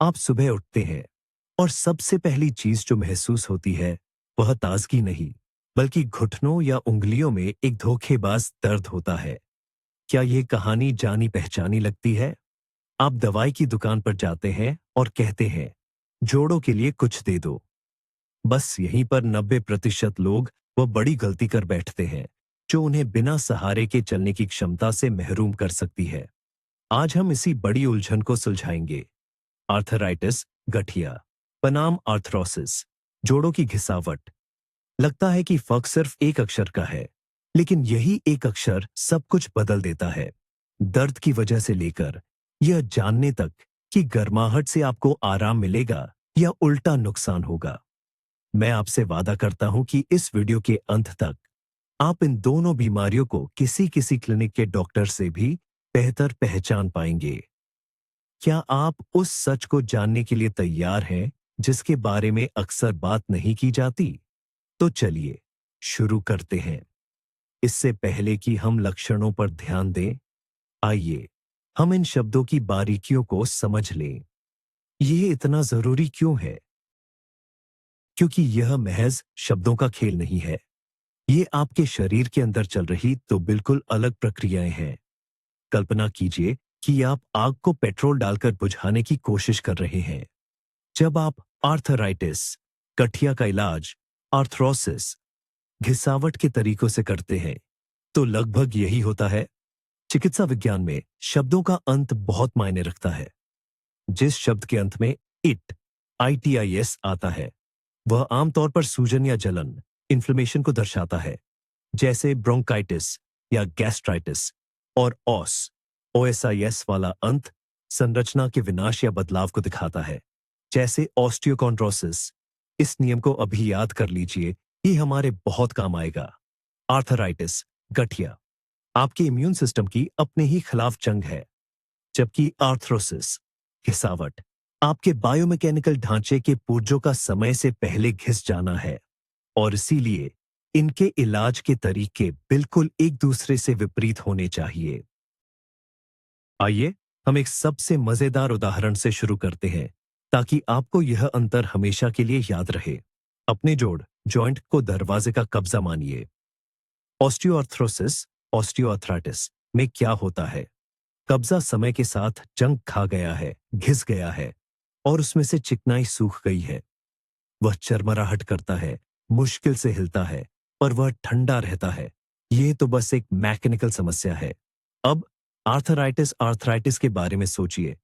आप सुबह उठते हैं और सबसे पहली चीज जो महसूस होती है वह ताजगी नहीं, बल्कि घुटनों या उंगलियों में एक धोखेबाज दर्द होता है। क्या ये कहानी जानी पहचानी लगती है? आप दवाई की दुकान पर जाते हैं और कहते हैं, जोड़ों के लिए कुछ दे दो। बस यहीं पर 90% लोग वह बड़ी गलती कर बैठते हैं जो उन्हें बिना सहारे के चलने की क्षमता से महरूम कर सकती है। आज हम इसी बड़ी उलझन को सुलझाएंगे। आर्थराइटिस, गठिया, बनाम आर्थरोसिस, जोड़ों की घिसावट। लगता है कि फर्क सिर्फ एक अक्षर का है, लेकिन यही एक अक्षर सब कुछ बदल देता है। दर्द की वजह से लेकर यह जानने तक कि गर्माहट से आपको आराम मिलेगा या उल्टा नुकसान होगा। मैं आपसे वादा करता हूं कि इस वीडियो के अंत तक आप इन दोनों बीमारियों को किसी किसी क्लिनिक के डॉक्टर से भी बेहतर पहचान पाएंगे। क्या आप उस सच को जानने के लिए तैयार हैं जिसके बारे में अक्सर बात नहीं की जाती? तो चलिए शुरू करते हैं। इससे पहले कि हम लक्षणों पर ध्यान दें, आइए हम इन शब्दों की बारीकियों को समझ लें। ये इतना जरूरी क्यों है? क्योंकि यह महज शब्दों का खेल नहीं है। ये आपके शरीर के अंदर चल रही तो बिल्कुल अलग प्रक्रियाएं हैं। कल्पना कीजिए कि आप आग को पेट्रोल डालकर बुझाने की कोशिश कर रहे हैं। जब आप आर्थराइटिस, गठिया का इलाज, आर्थरोसिस, घिसावट के तरीकों से करते हैं, तो लगभग यही होता है। चिकित्सा विज्ञान में शब्दों का अंत बहुत मायने रखता है। जिस शब्द के अंत में इट, ITIS आता है, वह आमतौर पर सूजन या जलन, इन्फ्लेमेशन को दर्शाता है, जैसे ब्रोंकाइटिस या गैस्ट्राइटिस। और OSIS वाला अंत संरचना के विनाश या बदलाव को दिखाता है, जैसे ऑस्टियोकॉन्ड्रोसिस। इस नियम को अभी याद कर लीजिए, ये हमारे बहुत काम आएगा। आर्थराइटिस, गठिया, आपके इम्यून सिस्टम की अपने ही खिलाफ जंग है, जबकि आर्थरोसिस, घिसावट, आपके बायोमैकेनिकल ढांचे के पुर्जों का समय से पहले घिस जाना है। और इसीलिए इनके इलाज के तरीके बिल्कुल एक दूसरे से विपरीत होने चाहिए। आइए हम एक सबसे मजेदार उदाहरण से शुरू करते हैं, ताकि आपको यह अंतर हमेशा के लिए याद रहे। अपने जॉइंट को दरवाजे का कब्जा मानिए। ऑस्टियोआर्थ्रोसिस, ऑस्टियोआर्थराइटिस में क्या होता है? कब्जा समय के साथ जंग खा गया है, घिस गया है, और उसमें से चिकनाई सूख गई है। वह चरमराहट करता है, मुश्किल से हिलता है, पर वह ठंडा रहता है। यह तो बस एक मैकेनिकल समस्या है। अब आर्थराइटिस के बारे में सोचिए।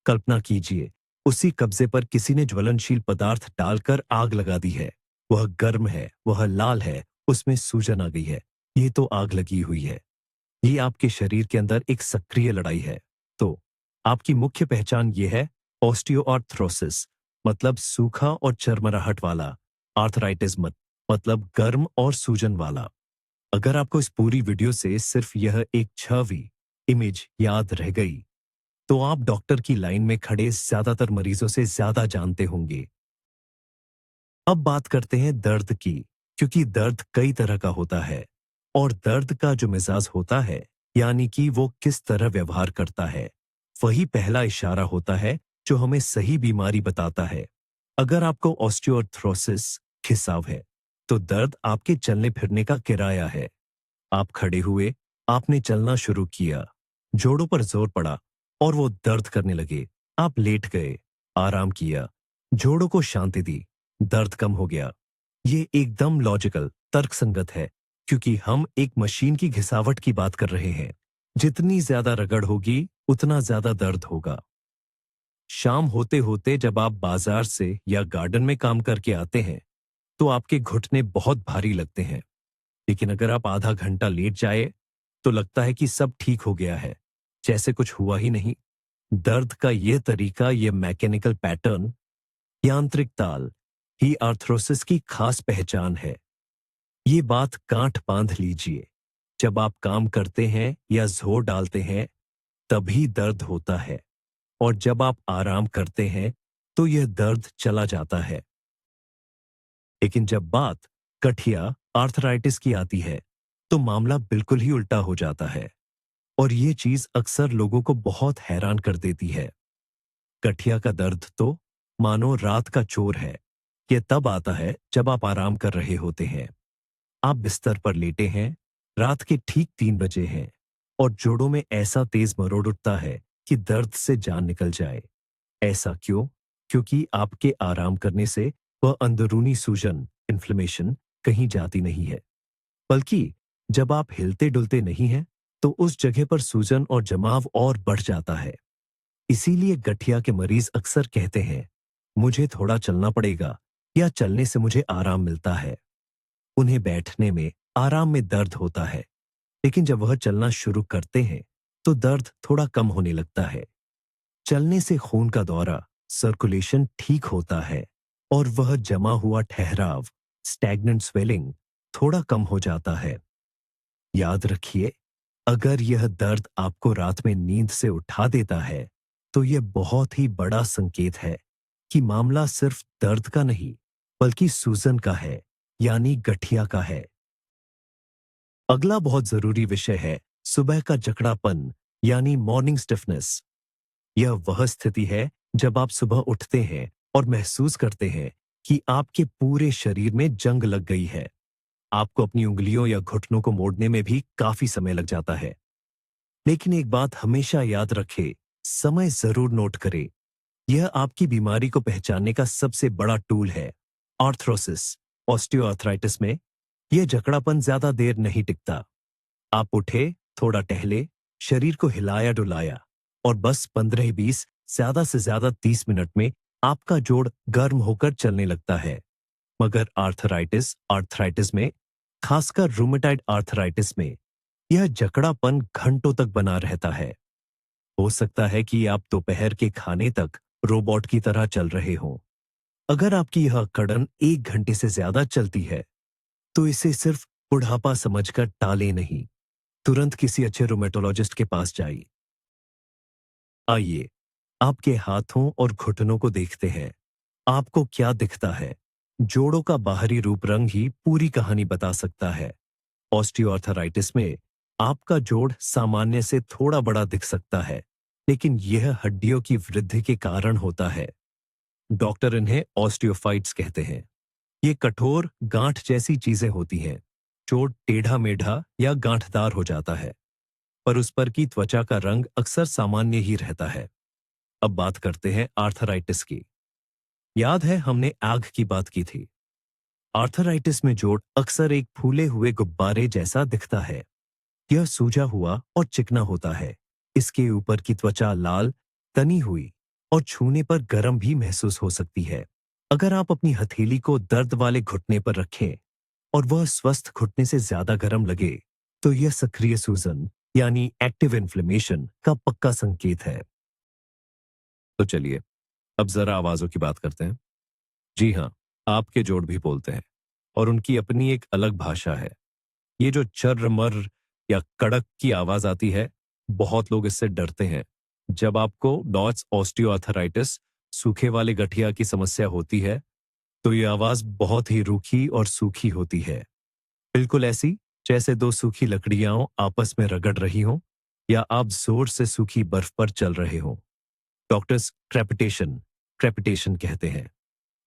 कल्पना कीजिए, उसी कब्जे पर किसी ने ज्वलनशील पदार्थ डालकर आग लगा दी है। वह गर्म है, वह लाल है, उसमें सूजन आ गई है। ये तो आग लगी हुई है। ये आपके शरीर के अंदर एक सक्रिय लड़ाई है। तो आपकी मुख्य पहचान ये है, ऑस्टियोआर्थ्रोसिस मतलब सूखा और चरमराहट वाला, आर्थराइटिस मतलब गर्म और सूजन वाला। अगर आपको इस पूरी वीडियो से सिर्फ यह एक छवि, इमेज याद रह गई, तो आप डॉक्टर की लाइन में खड़े ज्यादातर मरीजों से ज्यादा जानते होंगे। अब बात करते हैं दर्द की, क्योंकि दर्द कई तरह का होता है, और दर्द का जो मिजाज होता है, यानी कि वो किस तरह व्यवहार करता है, वही पहला इशारा होता है जो हमें सही बीमारी बताता है। अगर आपको ऑस्टियोआर्थ्रोसिस, खिंचाव है, तो दर्द आपके चलने फिरने का किराया है। आप खड़े हुए, आपने चलना शुरू किया, जोड़ों पर जोर पड़ा और वो दर्द करने लगे। आप लेट गए, आराम किया, जोड़ों को शांति दी, दर्द कम हो गया। ये एकदम लॉजिकल, तर्कसंगत है, क्योंकि हम एक मशीन की घिसावट की बात कर रहे हैं। जितनी ज्यादा रगड़ होगी, उतना ज्यादा दर्द होगा। शाम होते होते जब आप बाजार से या गार्डन में काम करके आते हैं, तो आपके घुटने बहुत भारी लगते हैं। लेकिन अगर आप आधा घंटा लेट जाए, तो लगता है कि सब ठीक हो गया है, जैसे कुछ हुआ ही नहीं। दर्द का यह तरीका, यह मैकेनिकल पैटर्न, यांत्रिक ताल ही आर्थरोसिस की खास पहचान है। ये बात गांठ बांध लीजिए। जब आप काम करते हैं या जोर डालते हैं, तभी दर्द होता है, और जब आप आराम करते हैं, तो यह दर्द चला जाता है। लेकिन जब बात गठिया, आर्थराइटिस की आती है, तो मामला बिल्कुल ही उल्टा हो जाता है, और ये चीज अक्सर लोगों को बहुत हैरान कर देती है। गठिया का दर्द तो मानो रात का चोर है। यह तब आता है जब आप आराम कर रहे होते हैं। आप बिस्तर पर लेटे हैं, रात के ठीक 3 बजे हैं और जोड़ों में ऐसा तेज मरोड़ उठता है कि दर्द से जान निकल जाए। ऐसा क्यों? क्योंकि आपके आराम करने से वह अंदरूनी सूजन, इन्फ्लेमेशन कहीं जाती नहीं है, बल्कि जब आप हिलते डुलते नहीं हैं, तो उस जगह पर सूजन और जमाव और बढ़ जाता है। इसीलिए गठिया के मरीज अक्सर कहते हैं, मुझे थोड़ा चलना पड़ेगा या चलने से मुझे आराम मिलता है। उन्हें बैठने में आराम में दर्द होता है, लेकिन जब वह चलना शुरू करते हैं, तो दर्द थोड़ा कम होने लगता है। चलने से खून का दौरा, सर्कुलेशन ठीक होता है और वह जमा हुआ ठहराव, स्टैग्नेंट स्वेलिंग थोड़ा कम हो जाता है। याद रखिए, अगर यह दर्द आपको रात में नींद से उठा देता है, तो यह बहुत ही बड़ा संकेत है कि मामला सिर्फ दर्द का नहीं, बल्कि सूजन का है, यानी गठिया का है। अगला बहुत जरूरी विषय है सुबह का जकड़ापन, यानी मॉर्निंग स्टिफनेस। यह वह स्थिति है जब आप सुबह उठते हैं और महसूस करते हैं कि आपके पूरे शरीर में जंग लग गई है। आपको अपनी उंगलियों या घुटनों को मोड़ने में भी काफी समय लग जाता है। लेकिन एक बात हमेशा याद रखें, समय जरूर नोट करें। यह आपकी बीमारी को पहचानने का सबसे बड़ा टूल है। आर्थरोसिस, ऑस्टियोआर्थराइटिस में यह जकड़ापन ज्यादा देर नहीं टिकता। आप उठे, थोड़ा टहले, शरीर को हिलाया डुलाया और बस 15-20, ज्यादा से ज्यादा 30 मिनट में आपका जोड़ गर्म होकर चलने लगता है। मगर आर्थराइटिस में, खासकर रूमेटाइड आर्थराइटिस में, यह जकड़ापन घंटों तक बना रहता है। हो सकता है कि आप दोपहर के खाने तक रोबोट की तरह चल रहे हों। अगर आपकी यह अकड़न 1 घंटे से ज्यादा चलती है, तो इसे सिर्फ बुढ़ापा समझकर टालें नहीं, तुरंत किसी अच्छे रोमेटोलॉजिस्ट के पास जाइए। आइए, आपके हाथों और घुटनों को देखते हैं। आपको क्या दिखता है? जोड़ों का बाहरी रूप रंग ही पूरी कहानी बता सकता है। ऑस्टियोआर्थराइटिस में आपका जोड़ सामान्य से थोड़ा बड़ा दिख सकता है, लेकिन यह हड्डियों की वृद्धि के कारण होता है। डॉक्टर इन्हें ऑस्टियोफाइट्स कहते हैं। ये कठोर गांठ जैसी चीजें होती हैं। जोड़ टेढ़ा मेढ़ा या गांठदार हो जाता है, पर उस पर की त्वचा का रंग अक्सर सामान्य ही रहता है। अब बात करते हैं आर्थराइटिस की। याद है हमने आग की बात की थी। आर्थराइटिस में जोड़ अक्सर एक फूले हुए गुब्बारे जैसा दिखता है। यह सूजा हुआ और चिकना होता है। इसके ऊपर की त्वचा लाल, तनी हुई और छूने पर गर्म भी महसूस हो सकती है। अगर आप अपनी हथेली को दर्द वाले घुटने पर रखें और वह स्वस्थ घुटने से ज्यादा गर्म लगे, तो यह सक्रिय सूजन, यानी एक्टिव इन्फ्लेमेशन का पक्का संकेत है। तो चलिए, अब जरा आवाजों की बात करते हैं। जी हाँ, आपके जोड़ भी बोलते हैं और उनकी अपनी एक अलग भाषा है। ये जो चर्र-मर्र या कड़क की आवाज आती है, बहुत लोग इससे डरते हैं। जब आपको डॉट्स ऑस्टियोआर्थराइटिस, सूखे वाले गठिया की समस्या होती है, तो ये आवाज बहुत ही रूखी और सूखी होती है। बिल्कुल ऐसी जैसे दो सूखी लकड़ियां आपस में रगड़ रही हों या आप जोर से सूखी बर्फ पर चल रहे हों। डॉक्टर्स क्रेपिटेशन क्रेपिटेशन कहते हैं।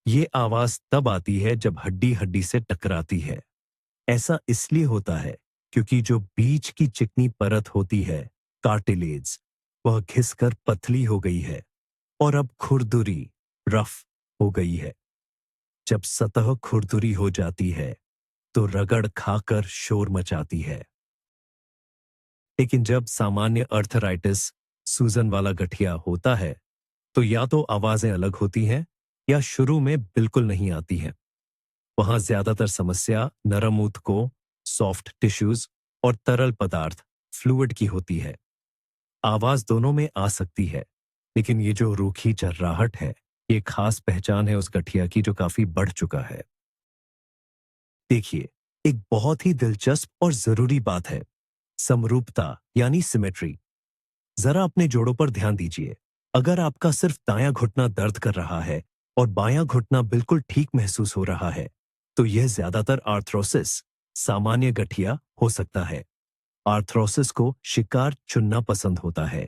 ये आवाज तब आती है जब हड्डी हड्डी से टकराती है। ऐसा इसलिए होता है क्योंकि जो बीच की चिकनी परत होती है, कार्टिलेज, वह घिसकर पतली हो गई है और अब खुरदुरी, रफ हो गई है। जब सतह खुरदुरी हो जाती है, तो रगड़ खाकर शोर मचाती है। लेकिन जब सामान्य अर्थराइटिस, सूजन वाला गठिया होता है, तो या तो आवाजें अलग होती हैं या शुरू में बिल्कुल नहीं आती हैं। वहां ज्यादातर समस्या नरम ऊतकों, सॉफ्ट टिश्यूज और तरल पदार्थ, फ्लूइड की होती है। आवाज दोनों में आ सकती है, लेकिन ये जो रूखी चर्राहट है, ये खास पहचान है उस गठिया की जो काफी बढ़ चुका है। देखिए, एक बहुत ही दिलचस्प और जरूरी बात है, समरूपता यानी सिमेट्री। जरा अपने जोड़ों पर ध्यान दीजिए। अगर आपका सिर्फ दायां घुटना दर्द कर रहा है और बायां घुटना बिल्कुल ठीक महसूस हो रहा है, तो यह ज्यादातर आर्थरोसिस, सामान्य गठिया हो सकता है। आर्थरोसिस को शिकार चुनना पसंद होता है।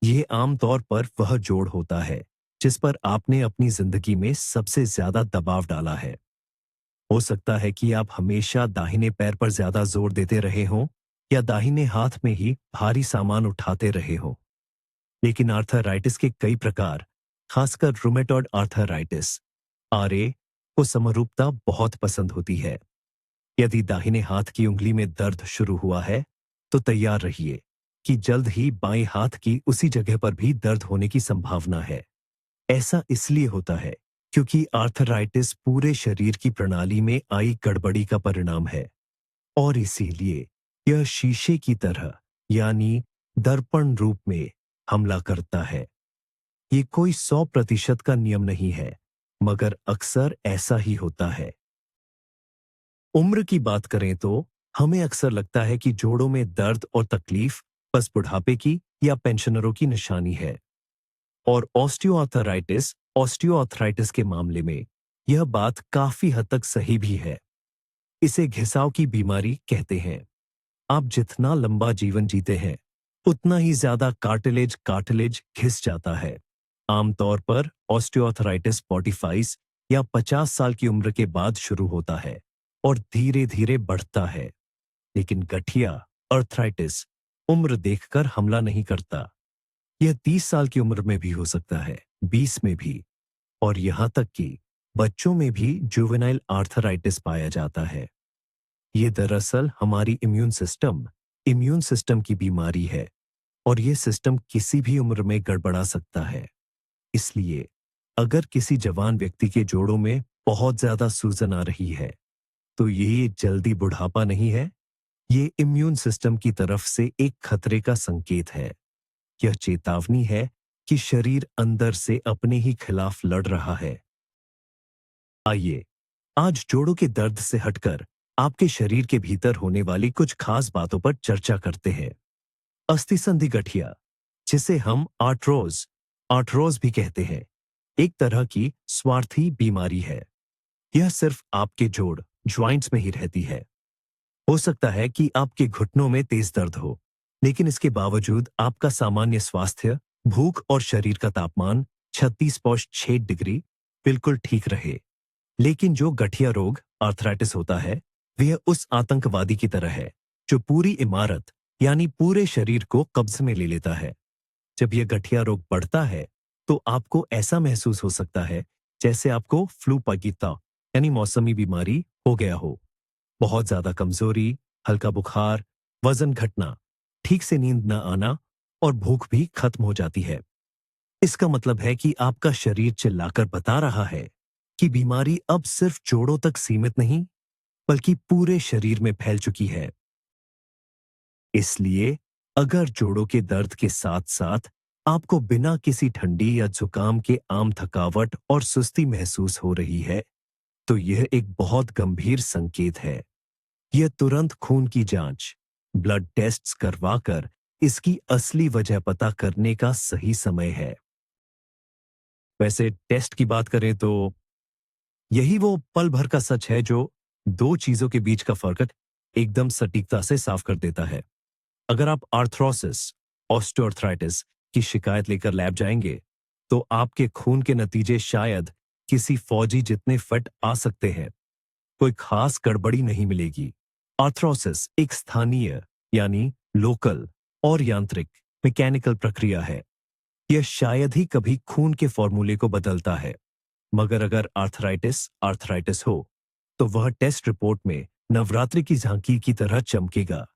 यह आमतौर पर वह जोड़ होता है जिस पर आपने अपनी जिंदगी में सबसे ज्यादा दबाव डाला है। हो सकता है कि आप हमेशा दाहिने पैर पर ज्यादा जोर देते रहे हों या दाहिने हाथ में ही भारी सामान उठाते रहे हों। लेकिन आर्थराइटिस के कई प्रकार, खासकर रूमेटॉइड आर्थराइटिस आरए, को समरूपता बहुत पसंद होती है। यदि दाहिने हाथ की उंगली में दर्द शुरू हुआ है, तो तैयार रहिए कि जल्द ही बाएं हाथ की उसी जगह पर भी दर्द होने की संभावना है। ऐसा इसलिए होता है क्योंकि आर्थराइटिस पूरे शरीर की प्रणाली में आई गड़बड़ी का परिणाम है और इसीलिए यह शीशे की तरह, यानी दर्पण रूप में हमला करता है। ये कोई 100% का नियम नहीं है, मगर अक्सर ऐसा ही होता है। उम्र की बात करें तो हमें अक्सर लगता है कि जोड़ों में दर्द और तकलीफ बस बुढ़ापे की या पेंशनरों की निशानी है। और ऑस्टियोआर्थराइटिस के मामले में यह बात काफी हद तक सही भी है। इसे घिसाव की बीमारी कहते हैं। आप जितना लंबा जीवन जीते हैं, उतना ही ज्यादा कार्टिलेज कार्टिलेज घिस जाता है। आमतौर पर ऑस्टियोआर्थराइटिस 45 या 50 साल की उम्र के बाद शुरू होता है और धीरे धीरे बढ़ता है। लेकिन गठिया अर्थराइटिस उम्र देखकर हमला नहीं करता। यह 30 साल की उम्र में भी हो सकता है, 20 में भी, और यहां तक कि बच्चों में भी जुवेनाइल आर्थराइटिस पाया जाता है। ये दरअसल हमारी इम्यून सिस्टम की बीमारी है और ये सिस्टम किसी भी उम्र में गड़बड़ा सकता है। इसलिए अगर किसी जवान व्यक्ति के जोड़ों में बहुत ज्यादा सूजन आ रही है, तो ये जल्दी बुढ़ापा नहीं है, ये इम्यून सिस्टम की तरफ से एक खतरे का संकेत है। यह चेतावनी है कि शरीर अंदर से अपने ही खिलाफ लड़ रहा है। आइए आज जोड़ों के दर्द से हटकर आपके शरीर के भीतर होने वाली कुछ खास बातों पर चर्चा करते हैं। अस्थि संधि गठिया, जिसे हम आर्ट्रोज भी कहते हैं, एक तरह की स्वार्थी बीमारी है। यह सिर्फ आपके जोड़ ज्वाइंट्स में ही रहती है। हो सकता है कि आपके घुटनों में तेज दर्द हो, लेकिन इसके बावजूद आपका सामान्य स्वास्थ्य, भूख और शरीर का तापमान 36.6 डिग्री बिल्कुल ठीक रहे। लेकिन जो गठिया रोग आर्थराइटिस होता है, वह उस आतंकवादी की तरह है जो पूरी इमारत यानी पूरे शरीर को कब्जे में ले लेता है। जब यह गठिया रोग बढ़ता है, तो आपको ऐसा महसूस हो सकता है जैसे आपको फ्लू पगीता यानी मौसमी बीमारी हो गया हो। बहुत ज्यादा कमजोरी, हल्का बुखार, वजन घटना, ठीक से नींद न आना और भूख भी खत्म हो जाती है। इसका मतलब है कि आपका शरीर चिल्लाकर बता रहा है कि बीमारी अब सिर्फ जोड़ों तक सीमित नहीं, बल्कि पूरे शरीर में फैल चुकी है। इसलिए अगर जोड़ों के दर्द के साथ साथ आपको बिना किसी ठंडी या जुकाम के आम थकावट और सुस्ती महसूस हो रही है, तो यह एक बहुत गंभीर संकेत है। यह तुरंत खून की जांच, ब्लड टेस्ट्स करवाकर इसकी असली वजह पता करने का सही समय है। वैसे टेस्ट की बात करें तो यही वो पल भर का सच है जो दो चीजों के बीच का फर्क एकदम सटीकता से साफ कर देता है। अगर आप आर्थरोसिस, ऑस्टियोआर्थराइटिस की शिकायत लेकर लैब जाएंगे, तो आपके खून के नतीजे शायद किसी फौजी जितने फट आ सकते हैं। कोई खास गड़बड़ी नहीं मिलेगी। आर्थरोसिस एक स्थानीय यानी लोकल और यांत्रिक मैकेनिकल प्रक्रिया है। यह शायद ही कभी खून के फॉर्मूले को बदलता है। मगर अगर आर्थराइटिस आर्थराइटिस हो, तो वह टेस्ट रिपोर्ट में नवरात्रि की झांकी की तरह चमकेगा।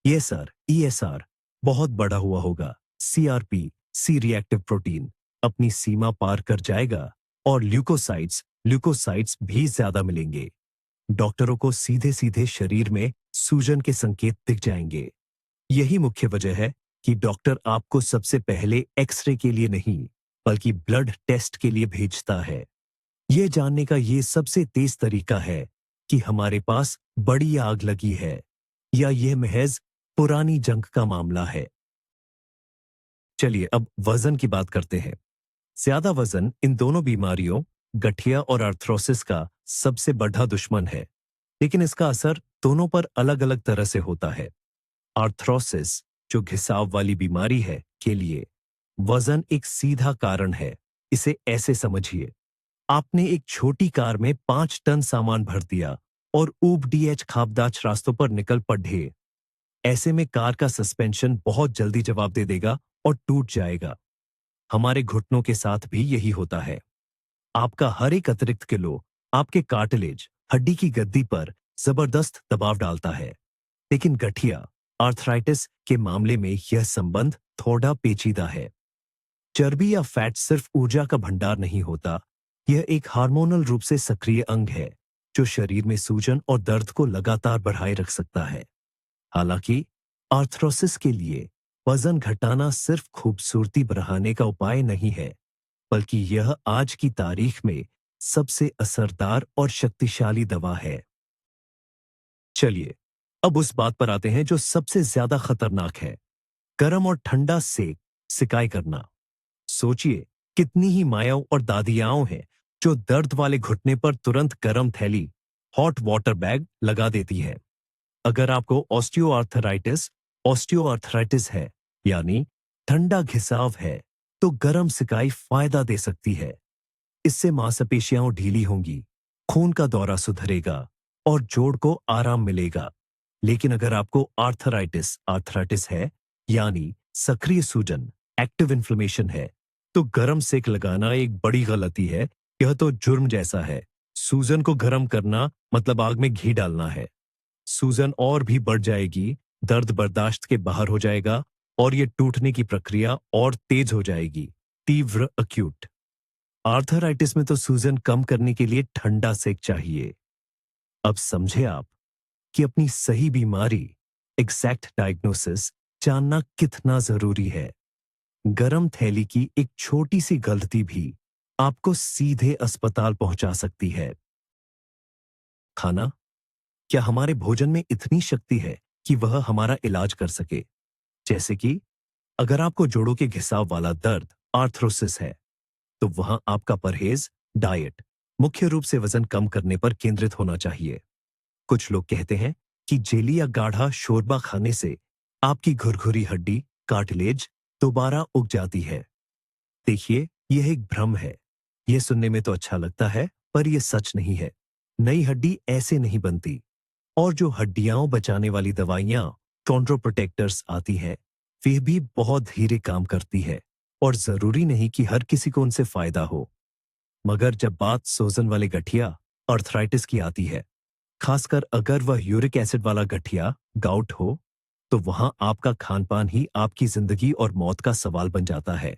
ईएसआर ईएसआर बहुत बड़ा हुआ होगा। सीआरपी सी रिएक्टिव प्रोटीन अपनी सीमा पार कर जाएगा और ल्यूकोसाइट्स भी ज्यादा मिलेंगे। डॉक्टरों को सीधे सीधे शरीर में सूजन के संकेत दिख जाएंगे। यही मुख्य वजह है कि डॉक्टर आपको सबसे पहले एक्सरे के लिए नहीं, बल्कि ब्लड टेस्ट के लिए भेजता है। यह जानने का ये सबसे तेज तरीका है कि हमारे पास बड़ी आग लगी है या यह महज पुरानी जंग का मामला है। चलिए अब वजन की बात करते हैं। ज्यादा वजन इन दोनों बीमारियों, गठिया और आर्थरोसिस का सबसे बड़ा दुश्मन है, लेकिन इसका असर दोनों पर अलग अलग तरह से होता है। आर्थरोसिस, जो घिसाव वाली बीमारी है, के लिए वजन एक सीधा कारण है इसे ऐसे समझिए, आपने एक छोटी कार में 5 टन सामान भर दिया और ऊब डीएच खाबदाच रास्तों पर निकल पड़े। ऐसे में कार का सस्पेंशन बहुत जल्दी जवाब दे देगा और टूट जाएगा। हमारे घुटनों के साथ भी यही होता है। आपका हर एक अतिरिक्त किलो आपके कार्टिलेज, हड्डी की गद्दी पर जबरदस्त दबाव डालता है। लेकिन गठिया, आर्थराइटिस के मामले में यह संबंध थोड़ा पेचीदा है। चर्बी या फैट सिर्फ ऊर्जा का भंडार नहीं होता, यह एक हार्मोनल रूप से सक्रिय अंग है जो शरीर में सूजन और दर्द को लगातार बढ़ाए रख सकता है। हालांकि आर्थरोसिस के लिए वजन घटाना सिर्फ खूबसूरती बढ़ाने का उपाय नहीं है, बल्कि यह आज की तारीख में सबसे असरदार और शक्तिशाली दवा है। चलिए, अब उस बात पर आते हैं जो सबसे ज्यादा खतरनाक है, गर्म और ठंडा सेक, सिकाई करना। सोचिए, कितनी ही मायाओं और दादियाओं हैं जो दर्द वाले घुटने पर तुरंत गर्म थैली, हॉट वाटर बैग लगा देती है। अगर आपको ऑस्टियोआर्थराइटिस है, यानी ठंडा घिसाव है, तो गर्म सिकाई फायदा दे सकती है। इससे मांसपेशियां ढीली होंगी, खून का दौरा सुधरेगा और जोड़ को आराम मिलेगा। लेकिन अगर आपको आर्थराइटिस है, यानी सक्रिय सूजन, एक्टिव इन्फ्लेमेशन है, तो गर्म सेक लगाना एक बड़ी गलती है। यह तो जुर्म जैसा है। सूजन को गर्म करना मतलब आग में घी डालना है। सूजन और भी बढ़ जाएगी, दर्द बर्दाश्त के बाहर हो जाएगा और यह टूटने की प्रक्रिया और तेज हो जाएगी, तीव्र अक्यूट। आर्थराइटिस में तो सूजन कम करने के लिए ठंडा सेक चाहिए। अब समझे आप कि अपनी सही बीमारी, एग्जैक्ट डायग्नोसिस जानना कितना जरूरी है। गरम थैली की एक छोटी सी गलती भी आपको सीधे अस्पताल पहुंचा सकती है। खाना, क्या हमारे भोजन में इतनी शक्ति है कि वह हमारा इलाज कर सके? जैसे कि अगर आपको जोड़ों के घिसाव वाला दर्द, आर्थरोसिस है, तो वहां आपका परहेज, डाइट, मुख्य रूप से वजन कम करने पर केंद्रित होना चाहिए। कुछ लोग कहते हैं कि जेली या गाढ़ा शोरबा खाने से आपकी घुरघुरी हड्डी, कार्टिलेज दोबारा उग जाती है। देखिए, यह एक भ्रम है। यह सुनने में तो अच्छा लगता है, पर यह सच नहीं है। नई हड्डी ऐसे नहीं बनती। और जो हड्डियां बचाने वाली दवाइयां, कॉन्ड्रोप्रोटेक्टर्स आती हैं, वे भी बहुत धीरे काम करती है और जरूरी नहीं कि हर किसी को उनसे फायदा हो। मगर जब बात सोजन वाले गठिया, आर्थराइटिस की आती है, खासकर अगर वह यूरिक एसिड वाला गठिया, गाउट हो, तो वहां आपका खानपान ही आपकी जिंदगी और मौत का सवाल बन जाता है।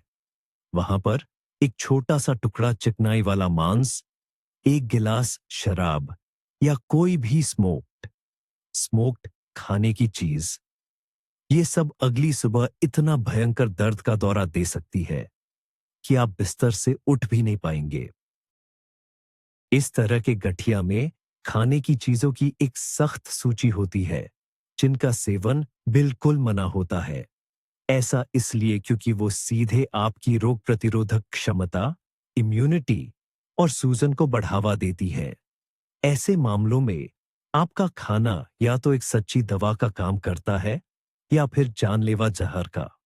वहां पर एक छोटा सा टुकड़ा चिकनाई वाला मांस, एक गिलास शराब या कोई भी स्मोक्ड खाने की चीज, ये सब अगली सुबह इतना भयंकर दर्द का दौरा दे सकती है कि आप बिस्तर से उठ भी नहीं पाएंगे। इस तरह के गठिया में खाने की चीजों की एक सख्त सूची होती है जिनका सेवन बिल्कुल मना होता है। ऐसा इसलिए क्योंकि वो सीधे आपकी रोग प्रतिरोधक क्षमता, इम्यूनिटी और सूजन को बढ़ावा देती है। ऐसे मामलों में आपका खाना या तो एक सच्ची दवा का काम करता है या फिर जानलेवा जहर का।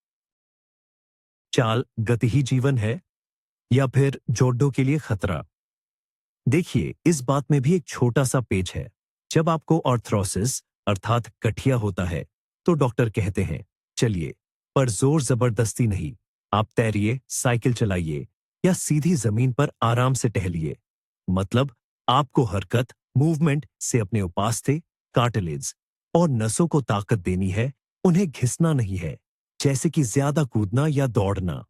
चाल गति ही जीवन है या फिर जोड़ों के लिए खतरा। देखिए, इस बात में भी एक छोटा सा पेच है। जब आपको आर्थरोसिस अर्थात गठिया होता है, तो डॉक्टर कहते हैं, चलिए, पर जोर जबरदस्ती नहीं। आप तैरिए, साइकिल चलाइए या सीधी जमीन पर आराम से टहलिए। मतलब आपको हरकत, मूवमेंट से अपने उपास्थ्य, कार्टिलेज और नसों को ताकत देनी है, उन्हें घिसना नहीं है, जैसे कि ज्यादा कूदना या दौड़ना।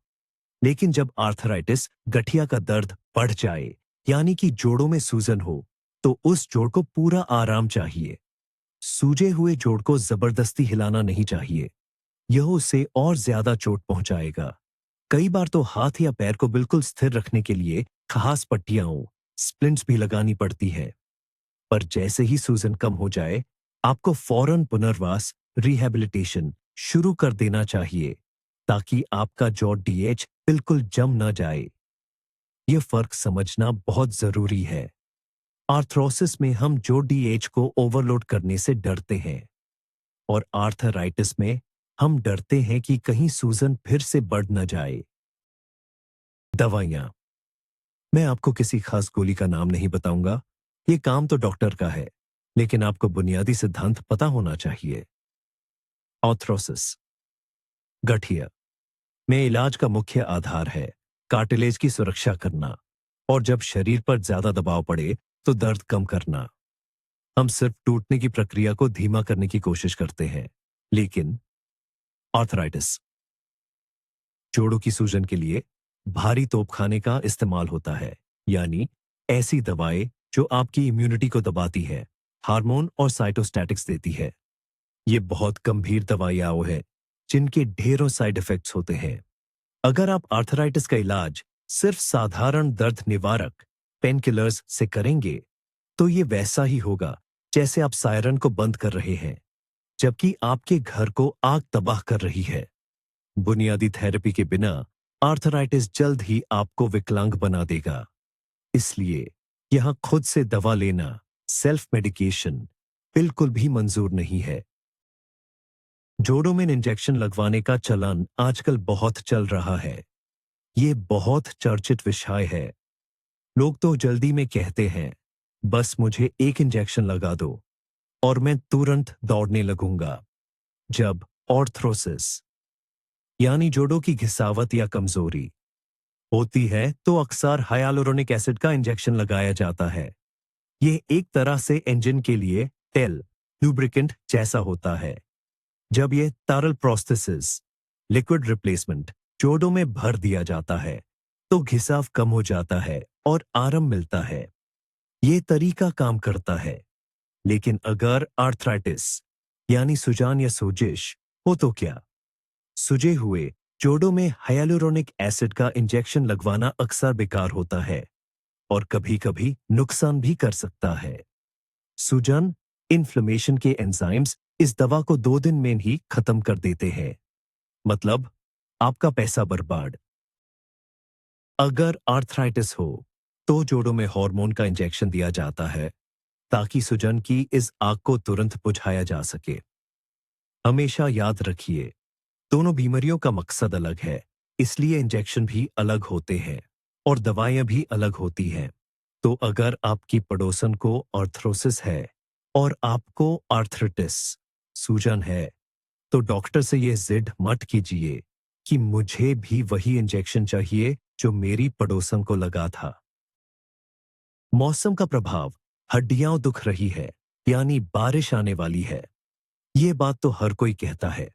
लेकिन जब आर्थराइटिस, गठिया का दर्द बढ़ जाए, यानी कि जोड़ों में सूजन हो, तो उस जोड़ को पूरा आराम चाहिए। सूजे हुए जोड़ को जबरदस्ती हिलाना नहीं चाहिए। यह उसे और ज्यादा चोट पहुंचाएगा। कई बार तो हाथ या पैर को बिल्कुल स्थिर रखने के लिए खास पट्टियां, स्प्लिंट्स भी लगानी पड़ती है। पर जैसे ही सूजन कम हो जाए, आपको फौरन पुनर्वास, रिहैबिलिटेशन शुरू कर देना चाहिए ताकि आपका जॉ डीएच बिल्कुल जम ना जाए। यह फर्क समझना बहुत जरूरी है। आर्थरोसिस में हम जो डीएच को ओवरलोड करने से डरते हैं और आर्थराइटिस में हम डरते हैं कि कहीं सूजन फिर से बढ़ न जाए। दवाइयां, मैं आपको किसी खास गोली का नाम नहीं बताऊंगा, ये काम तो डॉक्टर का है, लेकिन आपको बुनियादी सिद्धांत पता होना चाहिए। ऑर्थ्रोसिस, गठिया में इलाज का मुख्य आधार है कार्टिलेज की सुरक्षा करना और जब शरीर पर ज्यादा दबाव पड़े तो दर्द कम करना। हम सिर्फ टूटने की प्रक्रिया को धीमा करने की कोशिश करते हैं, लेकिन आर्थराइटिस, जोड़ों की सूजन के लिए भारी तोपखाने का इस्तेमाल होता है, यानी ऐसी दवाएं जो आपकी इम्यूनिटी को दबाती है, हार्मोन और साइटोस्टैटिक्स देती है। ये बहुत गंभीर दवाइयां हैं जिनके ढेरों साइड इफेक्ट्स होते हैं। अगर आप आर्थराइटिस का इलाज सिर्फ साधारण दर्द निवारक पेन किलर्स से करेंगे, तो ये वैसा ही होगा जैसे आप सायरन को बंद कर रहे हैं, जबकि आपके घर को आग तबाह कर रही है। बुनियादी थेरेपी के बिना आर्थराइटिस जल्द ही आपको विकलांग बना देगा। इसलिए यहां खुद से दवा लेना, सेल्फ मेडिकेशन, बिल्कुल भी मंजूर नहीं है। जोड़ों में इंजेक्शन लगवाने का चलन आजकल बहुत चल रहा है। ये बहुत चर्चित विषय है। लोग तो जल्दी में कहते हैं, बस मुझे एक इंजेक्शन लगा दो और मैं तुरंत दौड़ने लगूंगा। जब ऑर्थ्रोसिस यानी जोड़ों की घिसावट या कमजोरी होती है तो अक्सर हाइयालुरोनिक एसिड का इंजेक्शन लगाया जाता है। यह एक तरह से इंजन के लिए तेल लुब्रिकेंट जैसा होता है। जब यह तरल प्रोस्थेसिस लिक्विड रिप्लेसमेंट जोड़ों में भर दिया जाता है तो घिसाव कम हो जाता है और आराम मिलता है। यह तरीका काम करता है, लेकिन अगर आर्थराइटिस यानी सुजान या सोजिश हो तो क्या? सुजे हुए जोड़ों में हाइयालुरोनिक एसिड का इंजेक्शन लगवाना अक्सर बेकार होता है और कभी-कभी नुकसान भी कर सकता है। सूजन इन्फ्लेमेशन के एंजाइम्स इस दवा को 2 दिन में ही खत्म कर देते हैं, मतलब आपका पैसा बर्बाद। अगर आर्थराइटिस हो तो जोड़ों में हार्मोन का इंजेक्शन दिया जाता है ताकि सूजन की इस आग को तुरंत बुझाया जा सके। हमेशा याद रखिए, दोनों बीमारियों का मकसद अलग है, इसलिए इंजेक्शन भी अलग होते हैं और दवाएं भी अलग होती हैं। तो अगर आपकी पड़ोसन को आर्थरोसिस है और आपको आर्थराइटिस सूजन है, तो डॉक्टर से यह जिद मत कीजिए कि मुझे भी वही इंजेक्शन चाहिए जो मेरी पड़ोसन को लगा था। मौसम का प्रभाव, हड्डियां दुख रही है यानी बारिश आने वाली है, ये बात तो हर कोई कहता है,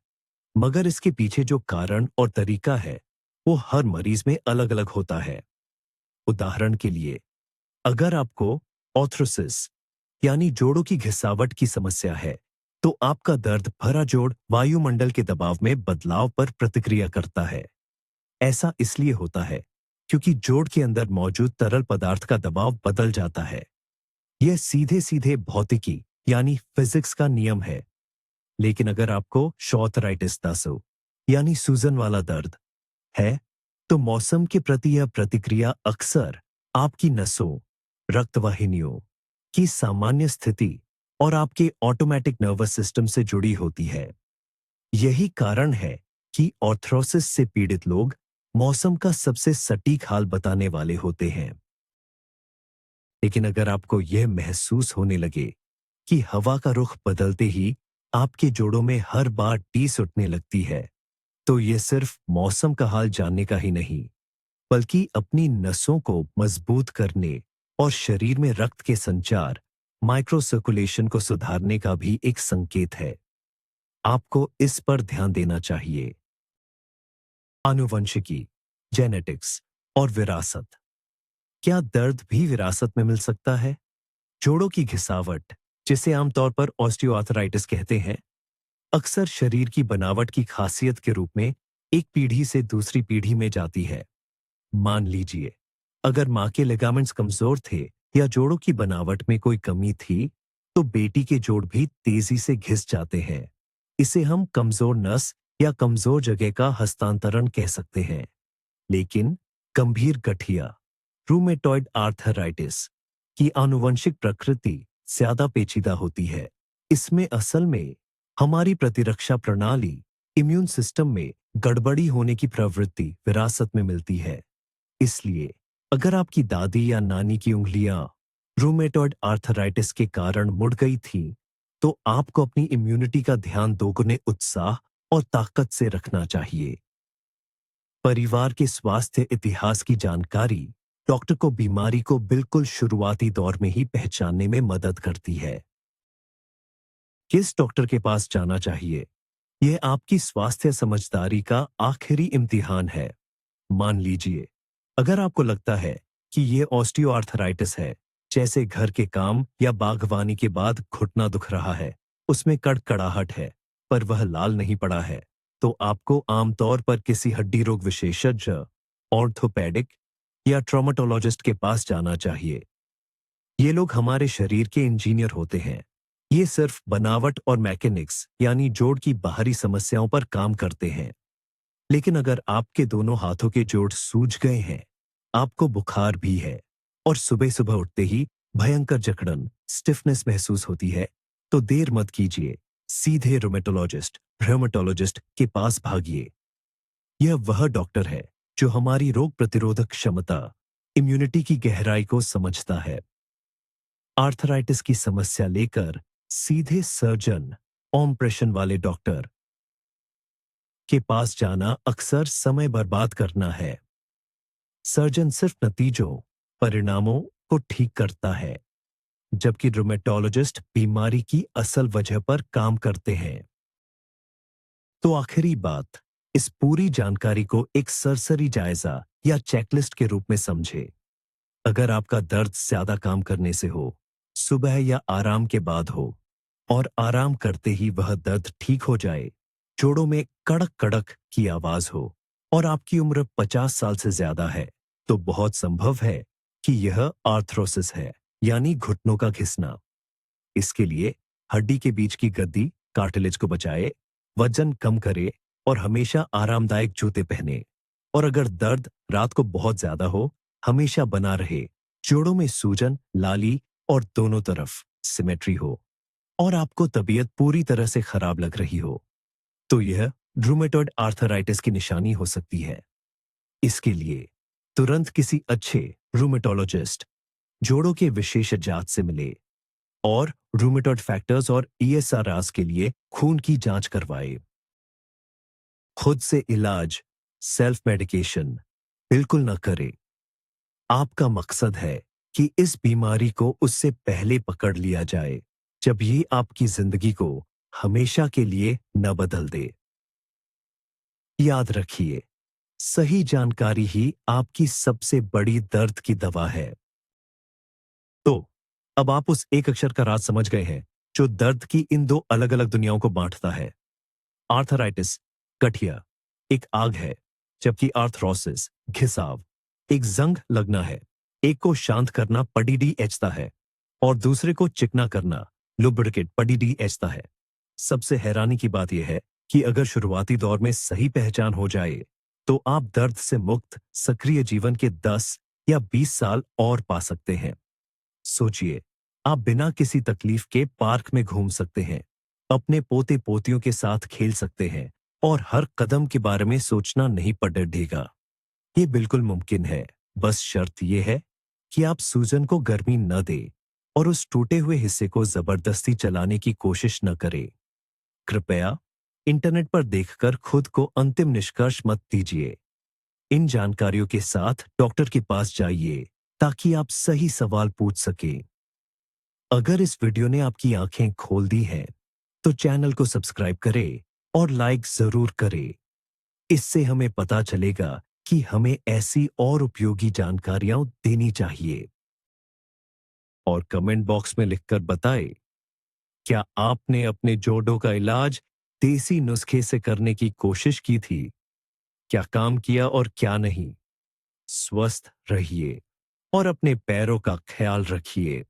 मगर इसके पीछे जो कारण और तरीका है वो हर मरीज में अलग अलग होता है। उदाहरण के लिए, अगर आपको ऑर्थ्रोसिस यानी जोड़ों की घिसावट की समस्या है, तो आपका दर्द भरा जोड़ वायुमंडल के दबाव में बदलाव पर प्रतिक्रिया करता है। ऐसा इसलिए होता है क्योंकि जोड़ के अंदर मौजूद तरल पदार्थ का दबाव बदल जाता है। यह सीधे सीधे भौतिकी यानी फिजिक्स का नियम है। लेकिन अगर आपको शॉर्थराइटिस दासो यानी सूजन वाला दर्द है, तो मौसम के प्रति यह प्रतिक्रिया अक्सर आपकी नसों, रक्तवाहिनियों की सामान्य स्थिति और आपके ऑटोमेटिक नर्वस सिस्टम से जुड़ी होती है। यही कारण है कि ऑर्थ्रोसिस से पीड़ित लोग मौसम का सबसे सटीक हाल बताने वाले होते हैं। लेकिन अगर आपको यह महसूस होने लगे कि हवा का रुख बदलते ही आपके जोड़ों में हर बार टीस उठने लगती है, तो यह सिर्फ मौसम का हाल जानने का ही नहीं, बल्कि अपनी नसों को मजबूत करने और शरीर में रक्त के संचार माइक्रो सर्कुलेशन को सुधारने का भी एक संकेत है। आपको इस पर ध्यान देना चाहिए। आनुवंशिकी, जेनेटिक्स और विरासत। क्या दर्द भी विरासत में मिल सकता है? जोड़ों की घिसावट, जिसे आमतौर पर ऑस्टियोआर्थराइटिस कहते हैं, अक्सर शरीर की बनावट की खासियत के रूप में एक पीढ़ी से दूसरी पीढ़ी में जाती है। मान लीजिए, अगर मां के लिगामेंट्स कमजोर थे या जोड़ों की बनावट में कोई कमी थी, तो बेटी के जोड़ भी तेजी से घिस जाते हैं। इसे हम कमजोर नस या कमजोर जगह का हस्तांतरण कह सकते हैं। लेकिन गंभीर गठिया रूमेटॉइड आर्थराइटिस की आनुवंशिक प्रकृति ज्यादा पेचीदा होती है। इसमें असल में हमारी प्रतिरक्षा प्रणाली, इम्यून सिस्टम में गड़बड़ी होने की प्रवृत्ति विरासत में मिलती है। इसलिए अगर आपकी दादी या नानी की उंगलियां रूमेटॉइड आर्थराइटिस के कारण मुड़ गई थी, तो आपको अपनी इम्यूनिटी का ध्यान दोगुने उत्साह और ताकत से रखना चाहिए। परिवार के स्वास्थ्य इतिहास की जानकारी डॉक्टर को बीमारी को बिल्कुल शुरुआती दौर में ही पहचानने में मदद करती है। किस डॉक्टर के पास जाना चाहिए? यह आपकी स्वास्थ्य समझदारी का आखिरी इम्तिहान है। मान लीजिए, अगर आपको लगता है कि यह ऑस्टियोआर्थराइटिस है, जैसे घर के काम या बागवानी के बाद घुटना दुख रहा है, उसमें कड़कड़ाहट है, पर वह लाल नहीं पड़ा है, तो आपको आमतौर पर किसी हड्डी रोग विशेषज्ञ, ऑर्थोपेडिक या ट्रॉमेटोलॉजिस्ट के पास जाना चाहिए। ये लोग हमारे शरीर के इंजीनियर होते हैं। ये सिर्फ बनावट और मैकेनिक्स यानी जोड़ की बाहरी समस्याओं पर काम करते हैं। लेकिन अगर आपके दोनों हाथों के जोड़ सूज गए हैं, आपको बुखार भी है और सुबह सुबह उठते ही भयंकर जकड़न स्टिफनेस महसूस होती है, तो देर मत कीजिए, सीधे रोमेटोलॉजिस्ट के पास भागिए। यह वह डॉक्टर है जो हमारी रोग प्रतिरोधक क्षमता, इम्यूनिटी की गहराई को समझता है। आर्थराइटिस की समस्या लेकर सीधे सर्जन, ऑपरेशन वाले डॉक्टर के पास जाना अक्सर समय बर्बाद करना है। सर्जन सिर्फ नतीजों, परिणामों को ठीक करता है, जबकि रूमेटोलॉजिस्ट बीमारी की असल वजह पर काम करते हैं। तो आखिरी बात, इस पूरी जानकारी को एक सरसरी जायजा या चेकलिस्ट के रूप में समझे। अगर आपका दर्द ज्यादा काम करने से हो, सुबह या आराम के बाद हो, और आराम करते ही वह दर्द ठीक हो जाए, जोड़ों में कड़क कड़क की आवाज हो, और आपकी उम्र 50 साल से ज्यादा है, तो बहुत संभव है कि यह आर्थरोसिस है, यानी घुटनों का घिसना। इसके लिए हड्डी के बीच की गद्दी कार्टिलेज को बचाए, वजन कम करे और हमेशा आरामदायक जूते पहने। और अगर दर्द रात को बहुत ज्यादा हो, हमेशा बना रहे, जोड़ों में सूजन, लाली और दोनों तरफ सिमेट्री हो, और आपको तबीयत पूरी तरह से खराब लग रही हो, तो यह रूमेटॉइड आर्थराइटिस की निशानी हो सकती है। इसके लिए तुरंत किसी अच्छे रूमेटोलॉजिस्ट, जोड़ों के विशेषज्ञ जांच से मिले और रूमेटॉइड फैक्टर्स और ईएसआरआरस के लिए खून की जांच करवाए। खुद से इलाज, सेल्फ मेडिकेशन बिल्कुल न करें। आपका मकसद है कि इस बीमारी को उससे पहले पकड़ लिया जाए, जब ये आपकी जिंदगी को हमेशा के लिए न बदल दे। याद रखिए, सही जानकारी ही आपकी सबसे बड़ी दर्द की दवा है। तो अब आप उस एक अक्षर का राज समझ गए हैं जो दर्द की इन दो अलग अलग दुनियाओं को बांटता है। आर्थराइटिस, गठिया, एक आग है, जबकि आर्थरोसिस, घिसाव, एक जंग लगना है। एक को शांत करना पडीडी एचता है और दूसरे को चिकना करना लुब्रिकेट पडीडी एचता है। सबसे हैरानी की बात यह है कि अगर शुरुआती दौर में सही पहचान हो जाए, तो आप दर्द से मुक्त सक्रिय जीवन के 10 या 20 साल और पा सकते हैं। सोचिए, आप बिना किसी तकलीफ के पार्क में घूम सकते हैं, अपने पोते पोतियों के साथ खेल सकते हैं और हर कदम के बारे में सोचना नहीं पड़ेगा। ये बिल्कुल मुमकिन है, बस शर्त यह है कि आप सूजन को गर्मी न दें और उस टूटे हुए हिस्से को जबरदस्ती चलाने की कोशिश न करें। कृपया इंटरनेट पर देखकर खुद को अंतिम निष्कर्ष मत दीजिए। इन जानकारियों के साथ डॉक्टर के पास जाइए ताकि आप सही सवाल पूछ सकें। अगर इस वीडियो ने आपकी आंखें खोल दी हैं, तो चैनल को सब्सक्राइब करें और लाइक जरूर करें। इससे हमें पता चलेगा कि हमें ऐसी और उपयोगी जानकारियां देनी चाहिए। और कमेंट बॉक्स में लिखकर बताएं, क्या आपने अपने जोड़ों का इलाज देसी नुस्खे से करने की कोशिश की थी? क्या काम किया और क्या नहीं? स्वस्थ रहिए और अपने पैरों का ख्याल रखिए।